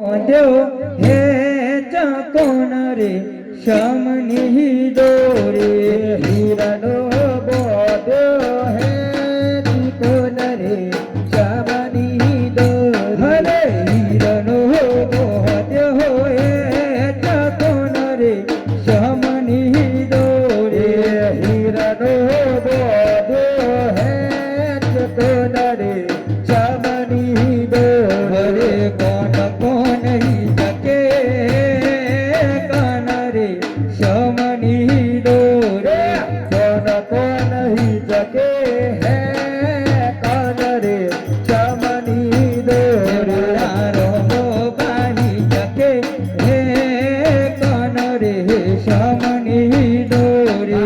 देव हे चकोन रे शमनी दोरे हिरणो बोधो हे चकोन रे शमनी दोरे हिरणो बोधो हे चकोन रे शमनी दोरे हिरणो बोधो हे चकोन रे शमनी दोरे कौन कौन ही सके कन रे शमनी दोरे कौन कौन ही सके है कन रे शमनी दोरे रोमो बाही सके है कन रे शमनी दोरे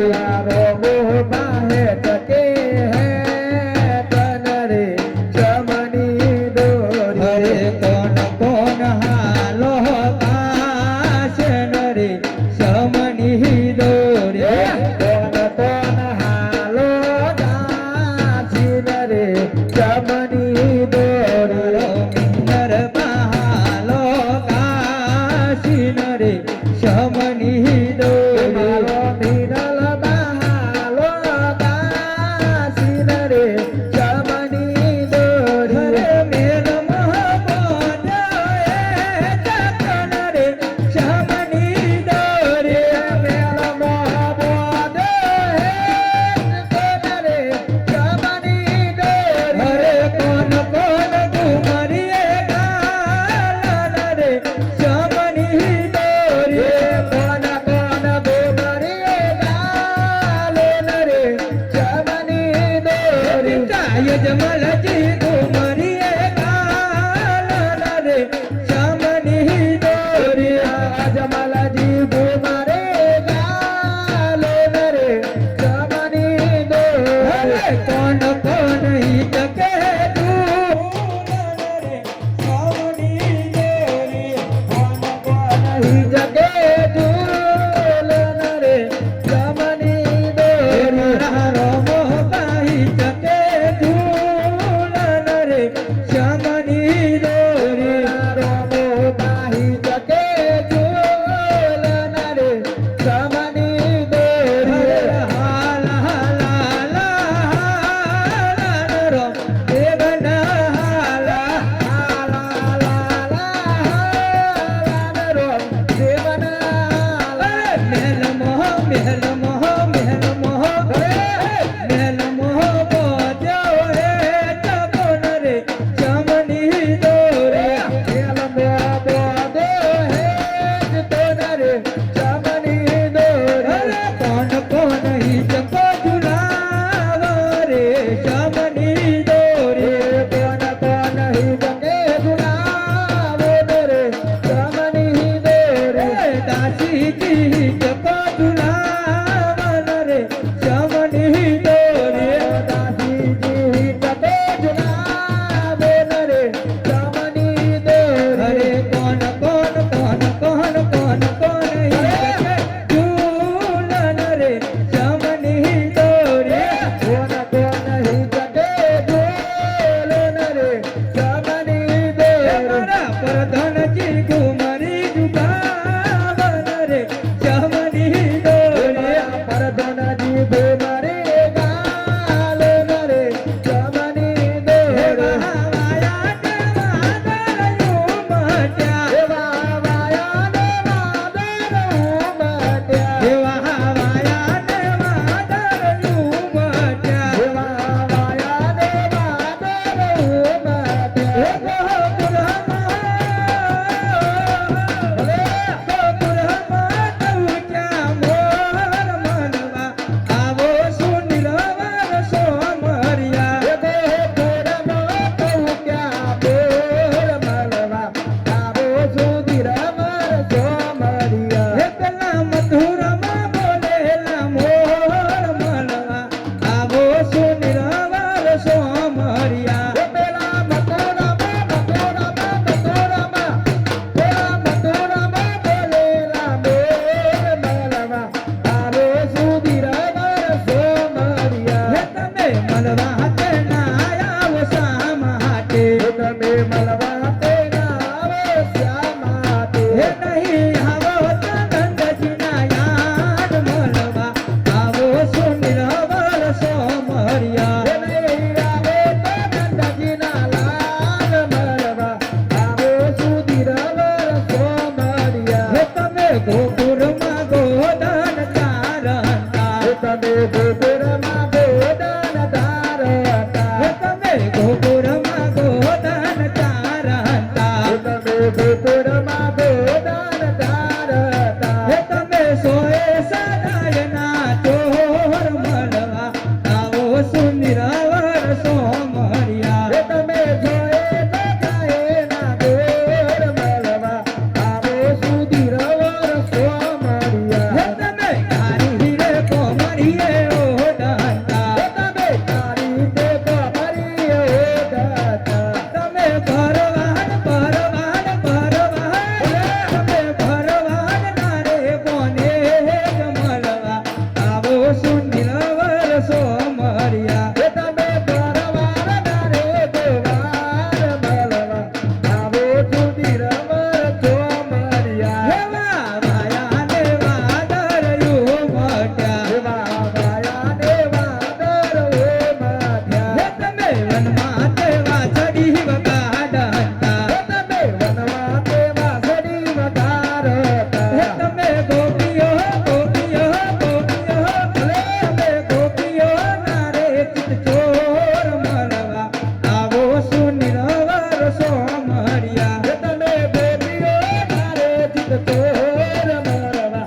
रोमो बाहे सके है कन रे शमनी दोरे कौन कौन हालो काशन रे शमनी दोरे कौन कौन हालो काशन रे शमनी दोरे मिनर बहालो काशन रे शमनी दोरे मिनल बहालो काशन रे शमनी दोरे मेल महाबोध चकन रे शमनी दोरे मेल महाबोध चकन रे शमनी दोरे कौन कौन घुमरी गालन रे शमनी दोरे कौन कौन घुमरी गालन रे शमनी दोरे यजमल जी घुमरी गालन रे शमनी दोरे यजमल जी घुमरे गालन रे शमनी दोरे कौन कौन ही जगे दूलन रे शमनी दोरे कौन कौन ही जगे दूलन रे शमनी दोरे रोमो बाही जगे दूलन रे शमनी दोरे रोमो बाही जगे दूलन रे शमनी दोरे हाला हाला हाला रो देवना हाला हाला हाला रो देवना मेल मोह मेल मोह मेल मोह मेल मोह बोधो हे चकोन रे शमनी दोरे मेल मोह बोधो हे चकोन रे शमनी दोरे कौन कौन ही चको झुलाव रे शमनी दोरे कौन कौन ही जगे झुलाव रे शमनी दोरे दासी जी चको झुलावन रे शमनी दोरे दासी जी चको झुलावन रे शमनी दोरे कौन कौन कौन कौन कौन कौन ही जगे झूलन रे शमनी दोरे कौन कौन ही जगे झूलन रे शमनी दोरे प्रधान जी घुमरी जुगावन रे शमनी दोरे प्रधान जी घुमरी गालन रे शमनी दोरे हवाया देवादर युमट्या देवा हवाया देवादर युमट्या देवा हवाया देवादर युमट्या देवा हवाया देवादर युमट्या ગોકુળમાં ગોદાન ધારતા હે તમે સોએ સદાયના ચોર મળવા આવો સુનિરવર સોમરિયા હે તમે જોએ સદાયના ગોળ મળવા આવો સુધીરવર સોમરિયા હે તમે તારી રે કોમરીએ ઓડાતા હે તમે તારી તે કોમરીએ ઓડાતા તમે ભરવાન ભરવાન ભરવાન તમે ભરવાન નારે કોને મળવા આવો સુનિરવર સોમરિયા હે તમે ભરવાના રે દેવાર મળવા આવો સુધીરવર સોમરિયા એવા વાયાને વાદળયું મટ્યા એવા વાયાને વાદળ ઓ હે માથ્યા તમે વનમાં તેવા ચડી વગાડતા હે તમે વનમાં તે વાસળી વગાડતા હે તમે ગોપીઓ ગોપીઓ ગોપીઓ ભલે અમે ગોપીઓ નારે ચિત ચોર મળવા આવો સુનિરવર સોમરિયા હે તમે ગોપીઓ તારે ચિત ચોર મળવા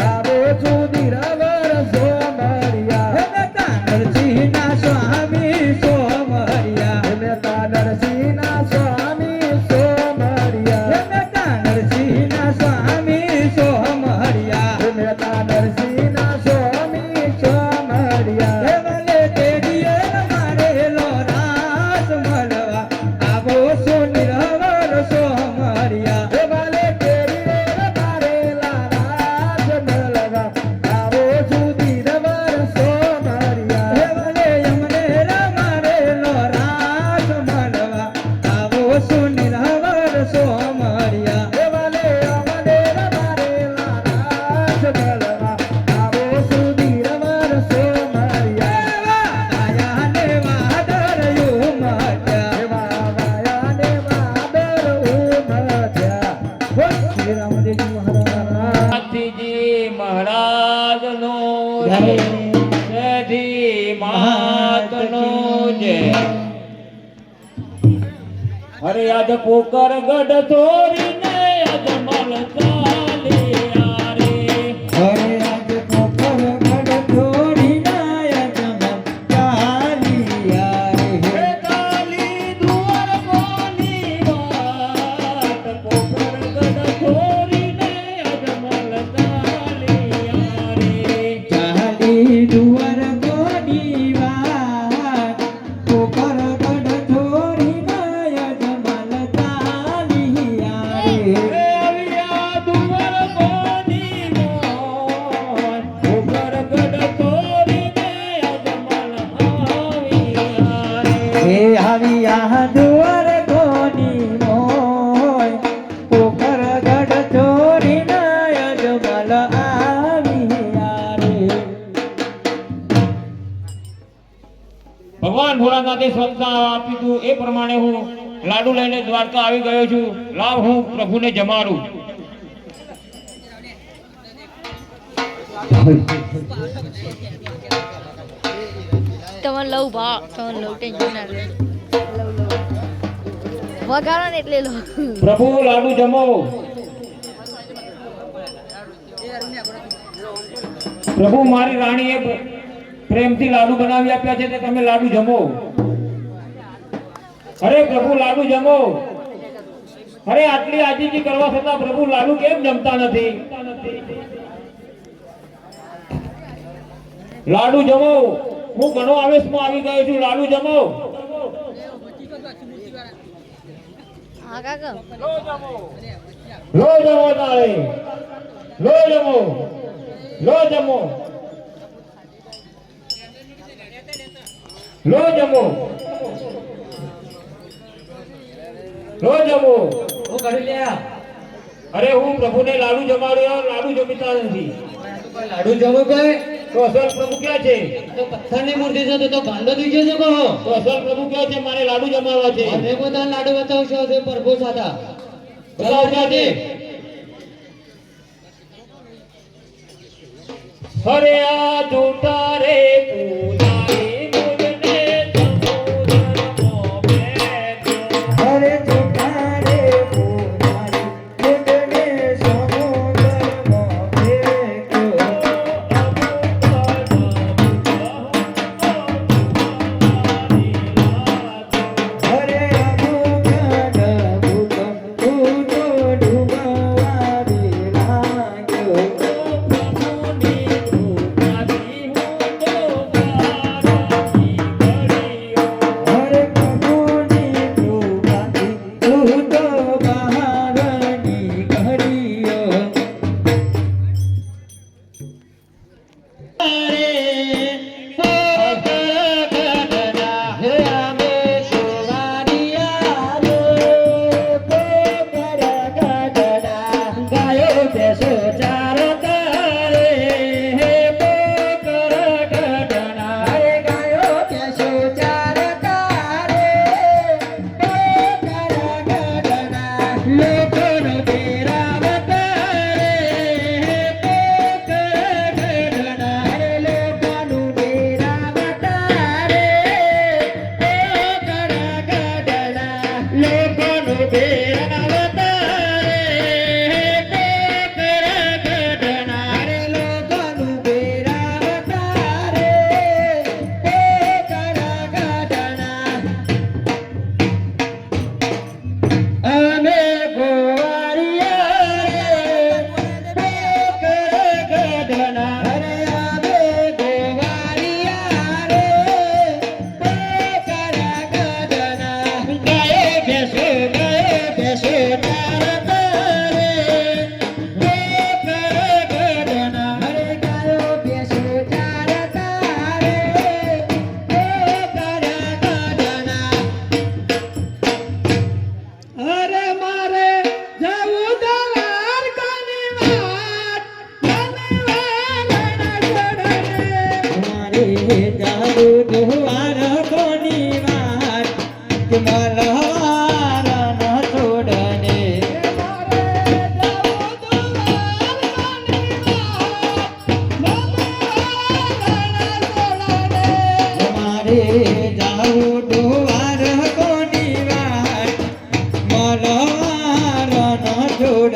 આવો સુધીરવર સોમરિયા હે નતા નરસિંહના સ્વામી સોમરિયા હે મેતા નરસિંહના સ્વામી સોમરિયા હે નતા નરસિંહના સ્વામી સોમરિયા હે મેતા નરસિંહના સ્વામી સોમરિયા હે ભલે તેડીએ મારેલો રાસ મળવા આવો સુનિરવર સોમરિયા હે વાલે તેરી તારેલા રાજ મળવા આવો સુધીરવર સોમરિયા હે ભલે યમને મારેલો રાસ મળવા આવો સુનિરવર સોમરિયા હે વાલે અમને મારેલા રાજ મળવા આવો સુધીરવર સોમરિયા વાયાને વાદળયું મટ્યા હે વાયાને વાદળ ઉમટ્યા હો શ્રી રામદેવજી મહારાજ નાથજી મહારાજનો જય. જય ધી માતનો જય હરે આજ પોકર ગઢ થોરીને અજમલ ચાલ્યા રે હરે આજ પોખર ગઢ થોડી નાય જમ ચાલિયા હે રે કાલી દુઆર કોની વાત પોકર ગઢ થોરીને અજમલ ચાલ્યા રે ચાલી દુવર ગોડી વાત પોખર ગઢ થોડી નાય જમલ ચાલિયા રે હે આવ્યા દુઆર કોની મોન પોકર ગઢ થોરીને અજમલ આવ્યા રે હે આવ્યા દુવર ગોડી મોય પોખર ગઢ થોડી નાય જમલ આવ્યા રે ભગવાન ભોળાનાથે સ્વપ્ન આપી હતું એ પ્રમાણે હું લાડુ લઈને દ્વારકા આવી ગયો છું. લાવ હું પ્રભુને જમાડું. તમને લઉં ભા તમને લઉં ટેન્શન ના લે લઉં વગાડો ને એટલે લઉં પ્રભુ લાડુ જમો. પ્રભુ મારી રાણીએ પ્રેમથી લાડુ બનાવી આપ્યા છે તે તમે લાડુ જમો. અરે પ્રભુ લાડુ જમો. અરે આટલી આજીજી કરવા છતાં પ્રભુ લાડુ કેમ જમતા નથી? લાડુ જમો. હું ઘણો આવેશમાં આવી ગયો છું. લાડુ જમો. હા કાકા લો જમો તારે. લો જમો. લો જમો. લો જમો. લો જમો. હું કરી લ્યા અરે હું પ્રભુને લાડુ જમાડ્યો. લાડુ જમીતા નથી. લાડુ જમો ભાઈ તો અસલ પ્રભુ ક્યાં છે? તો પથ્થરની મૂર્તિ છે તો ભાંડો થઈ ગયો છે કહો તો અસલ પ્રભુ ક્યાં છે? મારે લાડુ જમાડવા છે. અને બધા લાડુ બતાવશો છે પ્રભુ સાદા બતાવો ક્યાં છે? હરે આ જૂઠા રે પૂજારી મુજને સમુદ્રમાં બેઠો. અરે ચોખા રે પૂજારી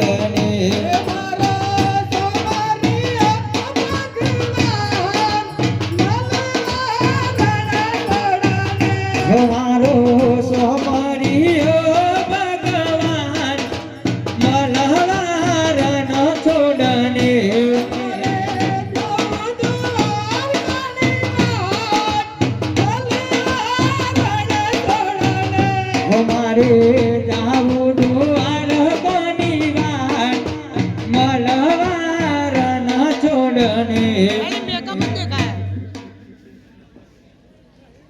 છોડને મારો સોમરિયો ભગવાન મલહાર ન છોડને મારે જાવું દુઆર કોની વાત મલહાર ન છોડને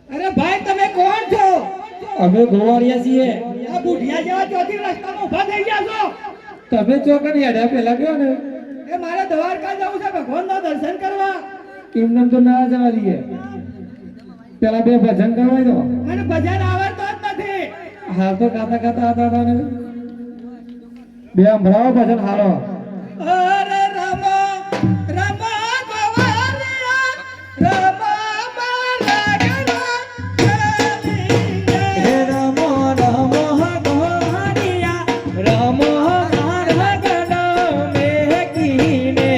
અરે ભાઈ તમે કોણ છો? અમે ગોવાળિયા છીએ. આ બુઢિયા જેવા ચોથી રસ્તામાં ઊભા થઈ ગયા છો. તમે ચોકન હેડ્યા પેલા કયો ને એ મારે દ્વારકા જવું છે ભગવાનના દર્શન કરવા. એમને તો ના જવા દઈએ. પેલા બે ભજન કરવા દો. મને ભજન આવડતો જ નથી. હાલ તો ગાતા ગાતા હતા ને બે સંભળાવો ભજન હારો. અરે રમા રમા ગવારિયા રમા મારા ગણા હે રમો રમો ગોવાળિયા રમો મારા ગણો મેકીને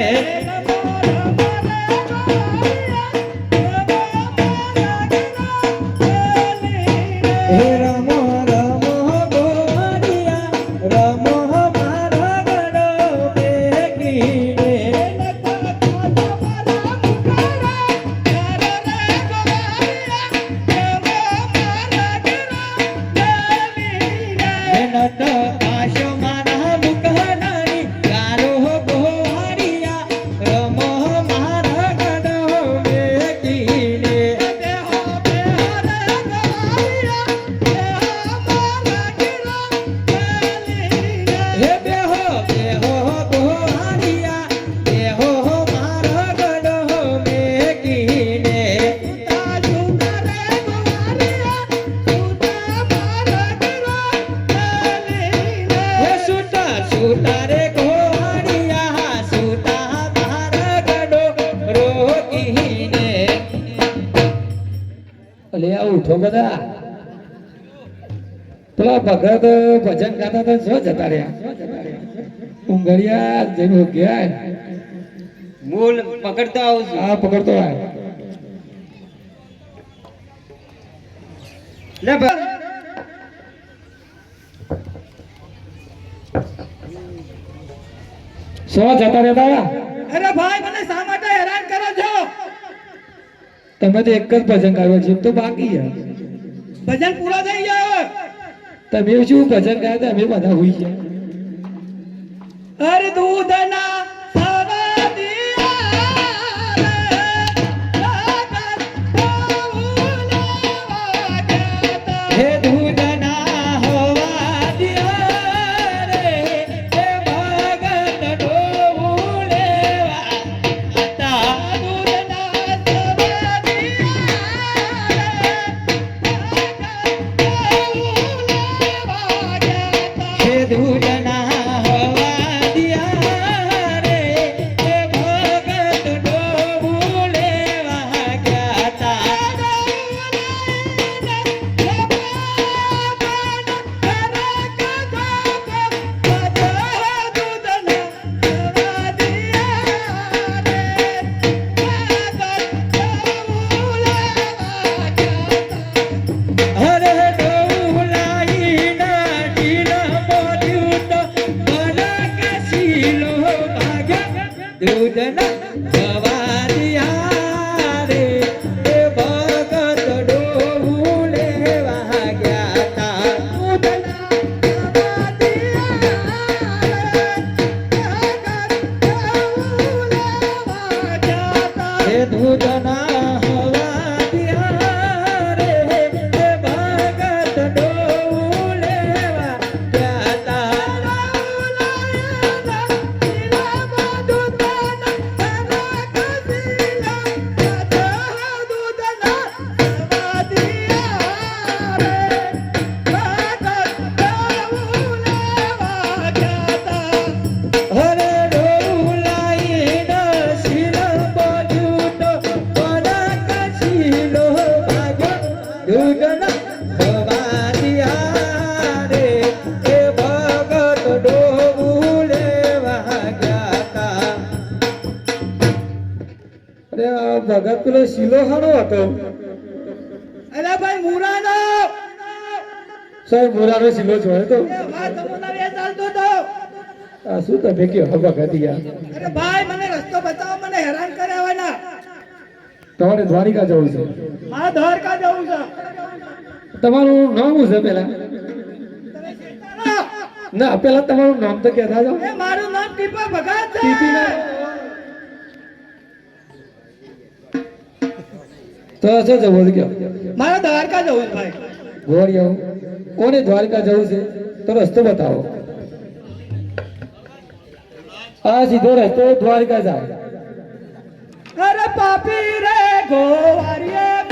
હે રમો રમો ગોવાળિયા રમો મારા ગણો મેકીને નટ આશો મારા મુકનાની ગારો ગોવાળિયા રમો મારા ગણો મેકીને હે બેહો બેહો ગોવાળિયા બેહો મારા ગણો મેકીને હે સુતા સુતા રે ગોવાળિયા સુતા મારા ગણો રોકીને અલે આ ઉઠો બધા પેલા ભગત ભજન ગાતા તો શું જતા રહ્યા ઊંઘરિયા જઈને ગયા મૂળ પકડતો આવું છું. આ પકડતો આય લે ભાઈ. શું જતા રહેતા અરે ભાઈ મને શા માટે હેરાન કરો છો? તમે તો એક જ ભજન ગાયો છે તો બાકી છે ભજન પૂરો થઈ ગયો. તમે શું ભજન ગાયા હતા અમે બધા હોઈ ગયા અરે દૂધના સવાદિયા રે, લાગત બોલાવા જતા. હે દૂધના હોવા દિયા રે હે ભગત ડોવું લેવા હતા દૂધના સવાદિયા રે, લાગત બોલાવા જતા. હે દૂધના હોવા દિયા રે હે ભગત ડોવું લેવા ગયા તા હરે ડોલાઈ ના ડીલા મોડ્યું તો ભલક શીલો ભાગ્યા દૂધના ગવા દિયા રે એ ભગત ડોવું લેવા ગયા તા હે દૂધના હવા દિયા રે એ ભગત ડોવું લેવા ગયા તા ભગત પેલો શીલો હાનો હતો અરે ભાઈ મુરાનો સાહેબ મોરાનો શીલો જોયો તો એ વાત તમને એ ચાલતો તો આ શું તમે કયો ભગત યાર અરે ભાઈ મને રસ્તો બતાવો મને હેરાન કર્યા હોય ના તમારે દ્વારિકા જવું છે મારા દ્વારકા જવું છે તમારું નામ શું છે પેલા ના પેલા તમારું નામ તો કહેતા જાઓ એ મારું નામ ટીપા ભગત છે ટીપી ના તો શું જવું છે કયો મારા દ્વારકા જવું છે ભાઈ ગોળિયો કોને દ્વારકા જવું છે તો રસ્તો બતાવો આ સીધો રસ્તો દ્વારકા જાય અરે પાપી રે ગોવારીએ